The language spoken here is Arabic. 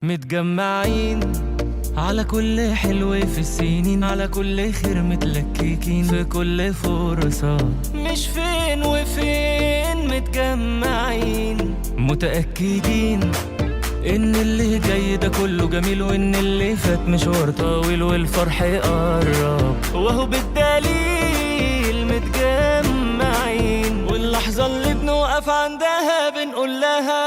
متجمعين على كل حلو في السنين، على كل خير متلككين في كل فرصة، مش فين وفين متجمعين متأكدين إن اللي جاي ده كله جميل، وإن اللي فات مشوار طويل والفرح قرب، وهو بالدليل متجمعين، واللحظة اللي بنوقف عندها بنقول لها